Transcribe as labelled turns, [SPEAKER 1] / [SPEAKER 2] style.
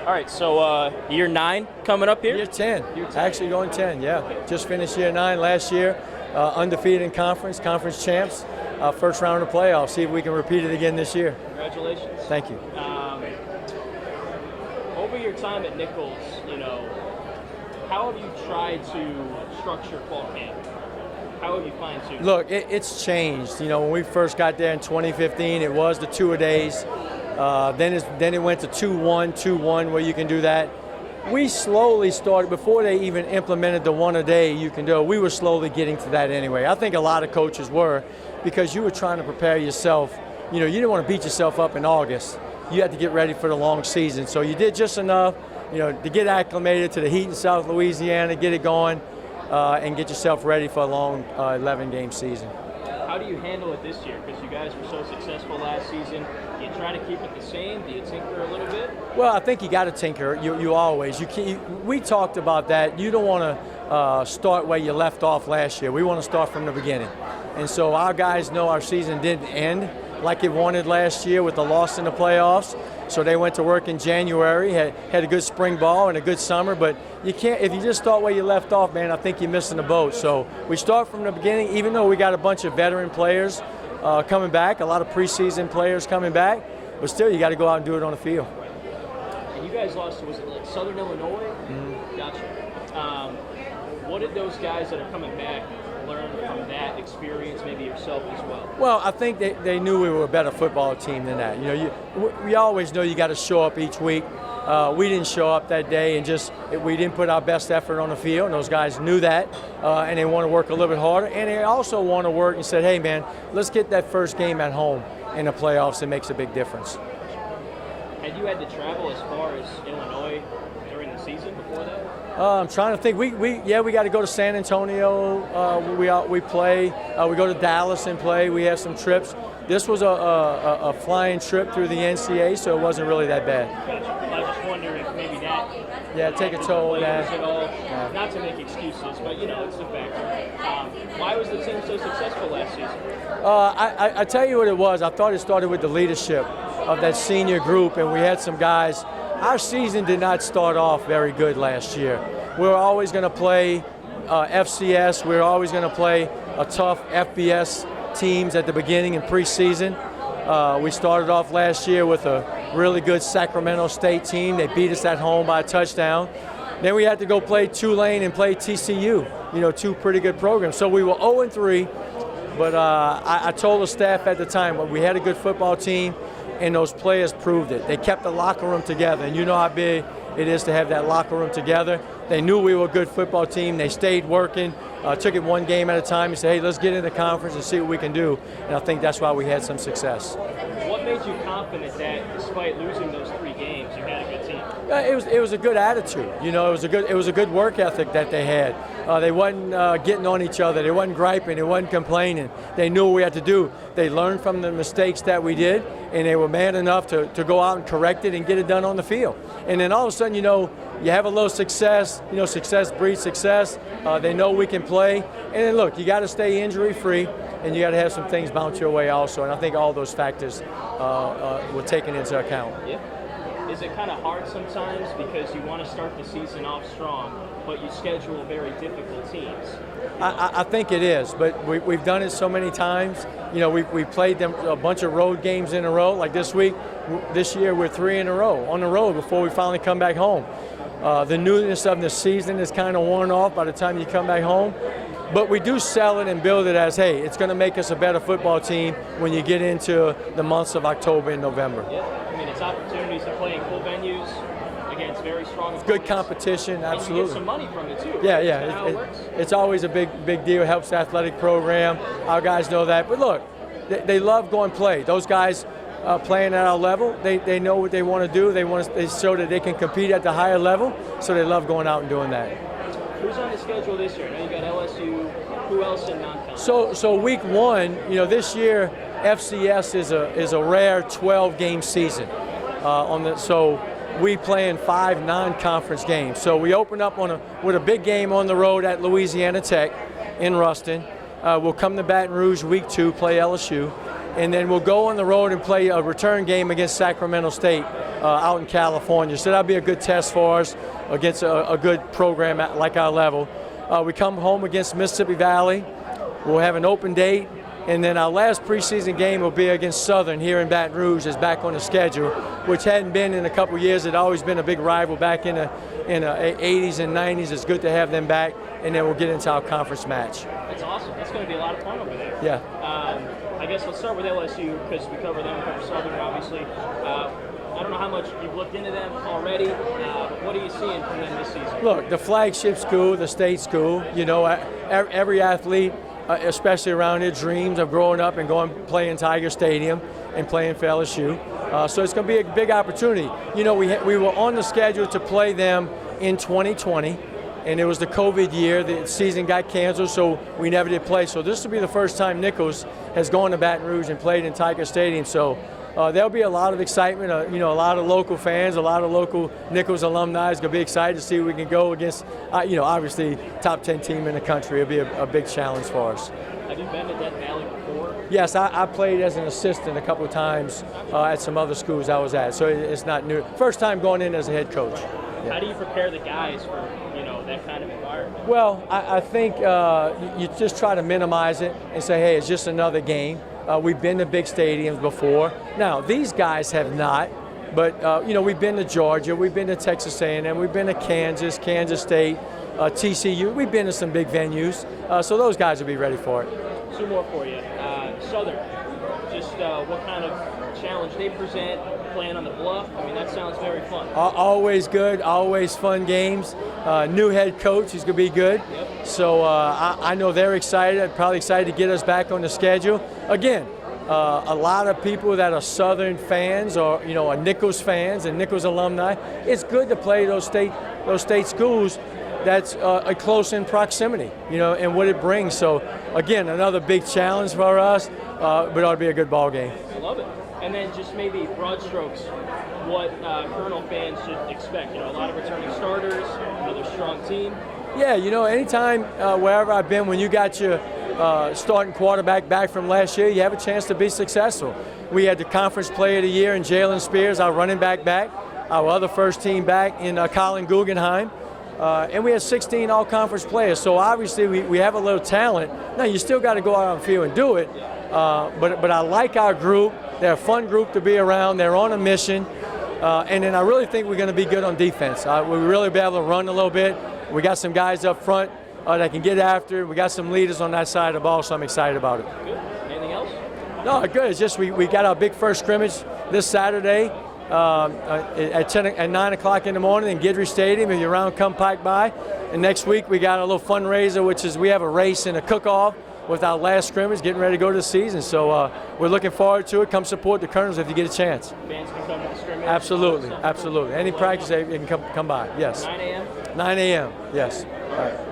[SPEAKER 1] All right, so year 9 coming up here?
[SPEAKER 2] Year 10.
[SPEAKER 1] Year 10.
[SPEAKER 2] Actually going 10, yeah.
[SPEAKER 1] Okay.
[SPEAKER 2] Just finished year 9 last year. Undefeated in conference champs. First round of playoffs. See if we can repeat it again this year.
[SPEAKER 1] Congratulations.
[SPEAKER 2] Thank you.
[SPEAKER 1] Over your time at Nicholls, how have you tried to structure fall camp? How have you fine-tuned?
[SPEAKER 2] Look, it's changed. When we first got there in 2015, it was the 2-a-days. Then it went to 2-1, 2-1, where you can do that. We slowly started, before they even implemented the 1-a-day you can do it, we were slowly getting to that anyway. I think a lot of coaches were, because you were trying to prepare yourself. You didn't want to beat yourself up in August. You had to get ready for the long season. So you did just enough, to get acclimated to the heat in South Louisiana, get it going, and get yourself ready for a long 11-game season.
[SPEAKER 1] How do you handle it this year? Because you guys were so successful last season. Do you try to keep it the same? Do you tinker a little bit?
[SPEAKER 2] Well, I think you got to tinker. You always. We talked about that. You don't want to start where you left off last year. We want to start from the beginning. And so our guys know our season didn't end like it wanted last year with the loss in the playoffs. So they went to work in January, had a good spring ball and a good summer, but you can't, if you just start where you left off, man, I think you're missing the boat. So we start from the beginning, even though we got a bunch of veteran players coming back, a lot of preseason players coming back, but still you got to go out and do it on the field.
[SPEAKER 1] And you guys lost, was it like Southern Illinois? Mm-hmm. Gotcha. What did those guys that are coming back learn from that experience, maybe yourself as well?
[SPEAKER 2] Well, I think they knew we were a better football team than that. We always know you got to show up each week. We didn't show up that day, and we didn't put our best effort on the field, and those guys knew that, and they want to work a little bit harder, and they also want to work and said, hey, man, let's get that first game at home in the playoffs. It makes a big difference.
[SPEAKER 1] Had you had to travel as far as Illinois during the season before that?
[SPEAKER 2] I'm trying to think. We got to go to San Antonio. We play. We go to Dallas and play. We have some trips. This was a flying trip through the NCAA, so it wasn't really that bad.
[SPEAKER 1] Gotcha. I was just wondering if maybe that.
[SPEAKER 2] Yeah, take a toll.
[SPEAKER 1] Yeah. Not to make excuses, but it's a factor. Why was the team so successful last season?
[SPEAKER 2] I tell you what it was. I thought it started with the leadership of that senior group, and we had some guys. Our season did not start off very good last year. We were always going to play FCS. We were always going to play a tough FBS teams at the beginning in preseason. We started off last year with a really good Sacramento State team. They beat us at home by a touchdown. Then we had to go play Tulane and play TCU, two pretty good programs. So we were 0-3, but I told the staff at the time, we had a good football team, and those players proved it. They kept the locker room together, and you know how big it is to have that locker room together. They knew we were a good football team. They stayed working, took it one game at a time and said, hey, let's get in the conference and see what we can do. And I think that's why we had some success.
[SPEAKER 1] What made you confident that despite losing those 3 games, you had a good team?
[SPEAKER 2] It was a good attitude. It was a good work ethic that they had. They wasn't getting on each other. They wasn't griping. They wasn't complaining. They knew what we had to do. They learned from the mistakes that we did, and they were man enough to go out and correct it and get it done on the field. And then all of a sudden, you have a little success. Success breeds success. They know we can play. And then look, you got to stay injury-free, and you got to have some things bounce your way also. And I think all those factors were taken into account.
[SPEAKER 1] Yeah. Is it kind of hard sometimes because you want to start the season off strong, but you schedule very difficult teams?
[SPEAKER 2] I think it is, but we've done it so many times. We played them a bunch of road games in a row. Like this year we're 3 in a row on the road before we finally come back home. The newness of the season is kind of worn off by the time you come back home. But we do sell it and build it as, hey, it's going to make us a better football team when you get into the months of October and November.
[SPEAKER 1] Yeah, it's opportunities to play in cool venues against very strong opponents.
[SPEAKER 2] Good competition, absolutely.
[SPEAKER 1] And you get some money from it too.
[SPEAKER 2] Yeah. It's always a big deal. It helps the athletic program. Our guys know that. But look, they love going play. Those guys playing at our level, they know what they want to do. They show that they can compete at the higher level, so they love going out and doing that.
[SPEAKER 1] Who's on the schedule this year? I know you got LSU. Who else in non-conference?
[SPEAKER 2] So week 1, this year FCS is a rare 12-game season. So we play in 5 non-conference games. So we open up with a big game on the road at Louisiana Tech in Ruston. We'll come to Baton Rouge week 2, play LSU. and then we'll go on the road and play a return game against Sacramento State out in California. So that'll be a good test for us against a good program like our level. We come home against Mississippi Valley. We'll have an open date, and then our last preseason game will be against Southern here in Baton Rouge. Is back on the schedule, which hadn't been in a couple years. It always been a big rival back in the 80s and 90s. It's good to have them back, and then we'll get into our conference match.
[SPEAKER 1] That's awesome. That's going to be a lot of fun over there.
[SPEAKER 2] Yeah.
[SPEAKER 1] I guess let's start with LSU because we cover them, we cover Southern, obviously. I don't know how much you've looked into them already, but what are you seeing from them this season?
[SPEAKER 2] Look, the flagship school, the state school, you know, every athlete, especially around here, dreams of growing up and going play in Tiger Stadium and playing for LSU. So it's going to be a big opportunity. You know, we were on the schedule to play them in 2020, and it was the COVID year. The season got canceled, so we never did play. So this will be the first time Nicholls has gone to Baton Rouge and played in Tiger Stadium. So there'll be a lot of excitement. You know, a lot of local fans, a lot of local Nicholls alumni is going to be excited to see if we can go against, you know, obviously top 10 team in the country. It'll be a big challenge for us.
[SPEAKER 1] Have you been to Death Valley before?
[SPEAKER 2] Yes, I played as an assistant a couple of times at some other schools I was at, so it's not new. First time going in as a head coach. Yeah.
[SPEAKER 1] How do you prepare the guys for, you know, that kind of environment?
[SPEAKER 2] Well, I think you just try to minimize it and say, hey, it's just another game. We've been to big stadiums before. Now, these guys have not, but, you know, we've been to Georgia, we've been to Texas A&M, we've been to Kansas, Kansas State, TCU. We've been to some big venues, so those guys will be ready for it.
[SPEAKER 1] Two more for you. Southern, just what kind of challenge they present, playing on the bluff. I mean, that sounds very fun.
[SPEAKER 2] Always good, always fun games. New head coach, he's going to be good.
[SPEAKER 1] Yep.
[SPEAKER 2] So I know they're excited, probably excited to get us back on the schedule. Again, a lot of people that are Southern fans or, you know, are Nicholls fans and Nicholls alumni, it's good to play those state schools that's close in proximity, you know, and what it brings. So, again, another big challenge for us, but it ought to be a good ball game.
[SPEAKER 1] I love it. And then just maybe broad strokes, what Colonel fans should expect. You know, a lot of returning starters, another strong team.
[SPEAKER 2] Yeah, you know, anytime, wherever I've been, when you got your starting quarterback back from last year, you have a chance to be successful. We had the Conference Player of the Year in Jalen Spears, our running back, our other first team back in Colin Guggenheim. And we had 16 all-conference players, so obviously we have a little talent. Now, you still got to go out on the field and do it, but I like our group. They're a fun group to be around. They're on a mission, and then I really think we're going to be good on defense. We'll really be able to run a little bit. We got some guys up front that can get after it. We got some leaders on that side of the ball, so I'm excited about it.
[SPEAKER 1] Good. Anything else?
[SPEAKER 2] No, good. It's just we got our big first scrimmage this Saturday. At 9 o'clock in the morning in Guidry Stadium. If you're around, come pike by. And next week we got a little fundraiser, which is we have a race and a cook-off with our last scrimmage, getting ready to go to the season. So we're looking forward to it. Come support the Colonels if you get a chance.
[SPEAKER 1] Fans can come to the scrimmage?
[SPEAKER 2] Absolutely, absolutely. Any practice, they can come by, yes.
[SPEAKER 1] 9 a.m.?
[SPEAKER 2] 9 a.m., yes. All right.